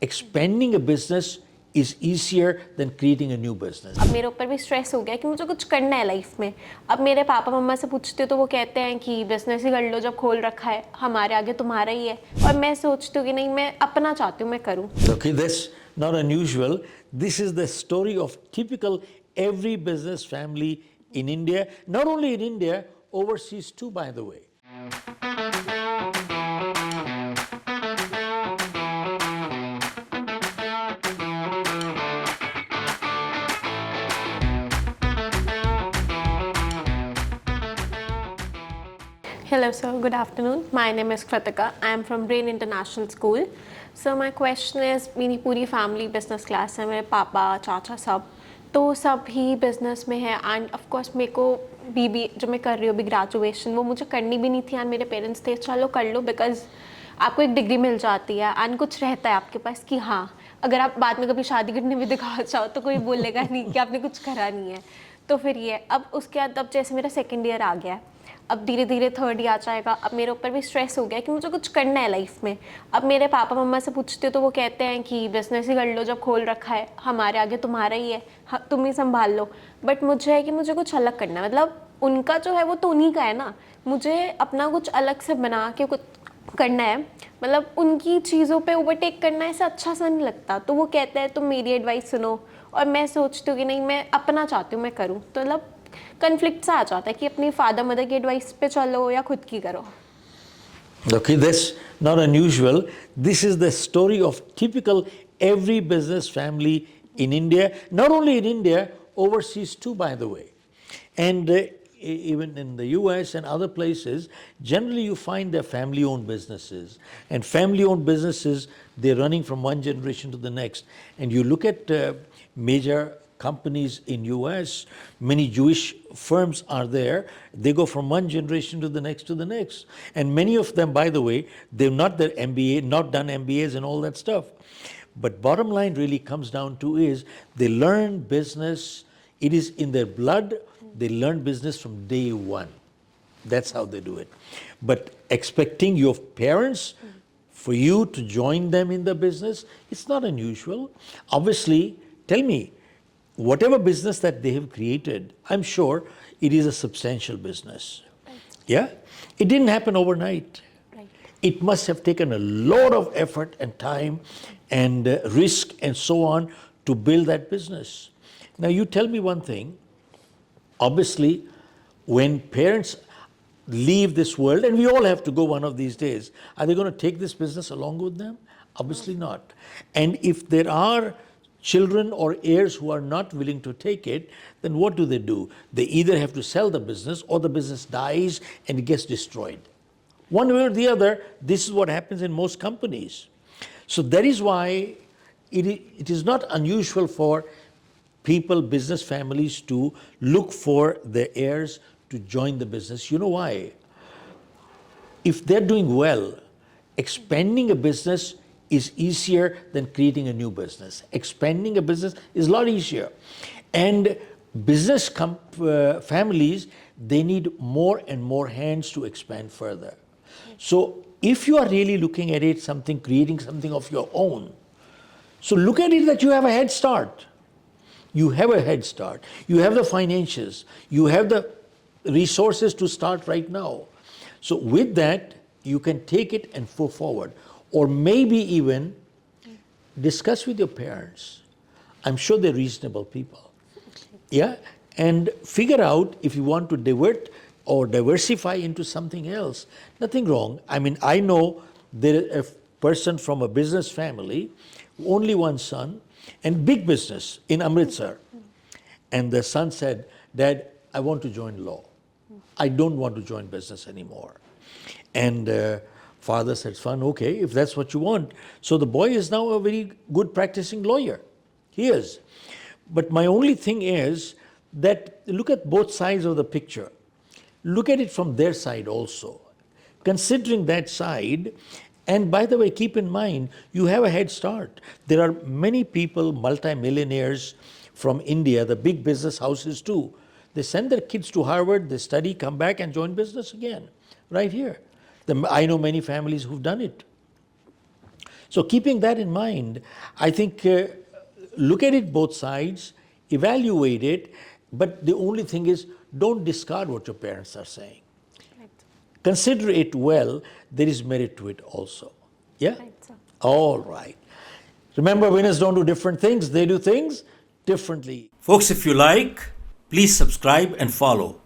expanding a business is easier than creating a new business. अब मेरे ऊपर भी स्ट्रेस हो गया कि मुझे कुछ करना है लाइफ में। अब मेरे पापा मम्मा से पूछते हो तो वो कहते हैं कि बिजनेस ही कर लो, जब खोल रखा है हमारे आगे तुम्हारा ही है। और मैं सोचती हूँ कि नहीं, मैं अपना चाहती हूँ, मैं करूँ। Okay, that's not unusual. This is the story of typical every business family in India. Not only in India, overseas too, by the way. Hello sir, good afternoon. My name is Kritika. I am from Brain International School. So my question is, मेरी पूरी family business class है, मेरे पापा चाचा सब ही business में है। End of course मेरे को बीबी जो मैं कर रही हूँ अभी ग्रेजुएशन, वो मुझे करनी भी नहीं थी। एंड मेरे पेरेंट्स थे चलो कर लो, बिकॉज आपको एक डिग्री मिल जाती है एंड कुछ रहता है आपके पास कि हाँ, अगर आप बाद में कभी शादी करने भी दिखा चाहो तो कोई बोलेगा नहीं कि आपने कुछ करा नहीं है। तो फिर ये अब उसके बाद अब जैसे मेरा सेकेंड ईयर आ गया है, अब धीरे धीरे थर्ड ईयर आ जाएगा। अब मेरे ऊपर भी स्ट्रेस हो गया कि मुझे कुछ करना है लाइफ में। अब मेरे पापा मम्मा से पूछते हो तो वो कहते हैं कि बिजनेस ही कर लो, जब खोल रखा है हमारे आगे तुम्हारा ही है, तुम ही संभाल लो। बट मुझे है कि मुझे कुछ अलग करना है। मतलब उनका जो है वो तो उन्हीं का है ना, मुझे अपना कुछ अलग से बना के कुछ करना है। मतलब उनकी चीज़ों पे ओवरटेक करना ऐसा अच्छा सा नहीं लगता। तो वो कहते हैं तुम मेरी एडवाइस सुनो, और मैं सोचती हूँ कि नहीं, मैं अपना चाहती हूँ, मैं करूँ। तो मतलब कन्फ्लिक्ट सा आ जाता है कि अपनी फादर मदर की एडवाइस पे चलो या खुद की करो। Okay, that's not unusual. This is the story of typical every business family in India. Not only in India, overseas too, by the way. And even in the US and other places, generally you find they're family-owned businesses. And family-owned businesses, they're running from one generation to the next. And you look at major companies in US, many Jewish firms are there. They go from one generation to the next to the next. And many of them, by the way, they've not their MBA, not done MBAs and all that stuff. But bottom line really comes down to is they learn business. It is in their blood. They learn business from day one. That's how they do it. But expecting your parents for you to join them in the business, it's not unusual. Obviously, tell me, whatever business that they have created, I'm sure it is a substantial business. Right. Yeah? It didn't happen overnight. Right. It must have taken a lot of effort and time and risk and so on to build that business. Now you tell me one thing. Obviously, when parents leave this world, and we all have to go one of these days, are they going to take this business along with them? Obviously not. And if there are children or heirs who are not willing to take it, then what do? They either have to sell the business or the business dies and it gets destroyed. One way or the other, this is what happens in most companies. So that is why it is not unusual for people, business families, to look for their heirs to join the business. You know why? If they're doing well, expanding a business is easier than creating a new business. Expanding a business is a lot easier. And business families, they need more and more hands to expand further. So if you are really looking at it, creating something of your own, so look at it that you have a head start. You have a head start. You have the finances. You have the resources to start right now. So with that, you can take it and go forward. Or maybe even discuss with your parents. I'm sure they're reasonable people. Yeah? And figure out if you want to divert or diversify into something else. Nothing wrong. I mean, I know there is a person from a business family, only one son, and big business in Amritsar. And the son said, Dad, I want to join law. I don't want to join business anymore. And father said, son, okay, if that's what you want. So the boy is now a very good practicing lawyer. He is. But my only thing is that look at both sides of the picture. Look at it from their side also. Considering that side, and by the way, keep in mind, you have a head start. There are many people, multi-millionaires from India, the big business houses too. They send their kids to Harvard, they study, come back and join business again, right here. I know many families who've done it. So keeping that in mind, I think look at it both sides, evaluate it, but the only thing is don't discard what your parents are saying. Right. Consider it well, there is merit to it also. Yeah? Right, sir. All right. Remember, winners don't do different things, they do things differently. Folks, if you like, please subscribe and follow.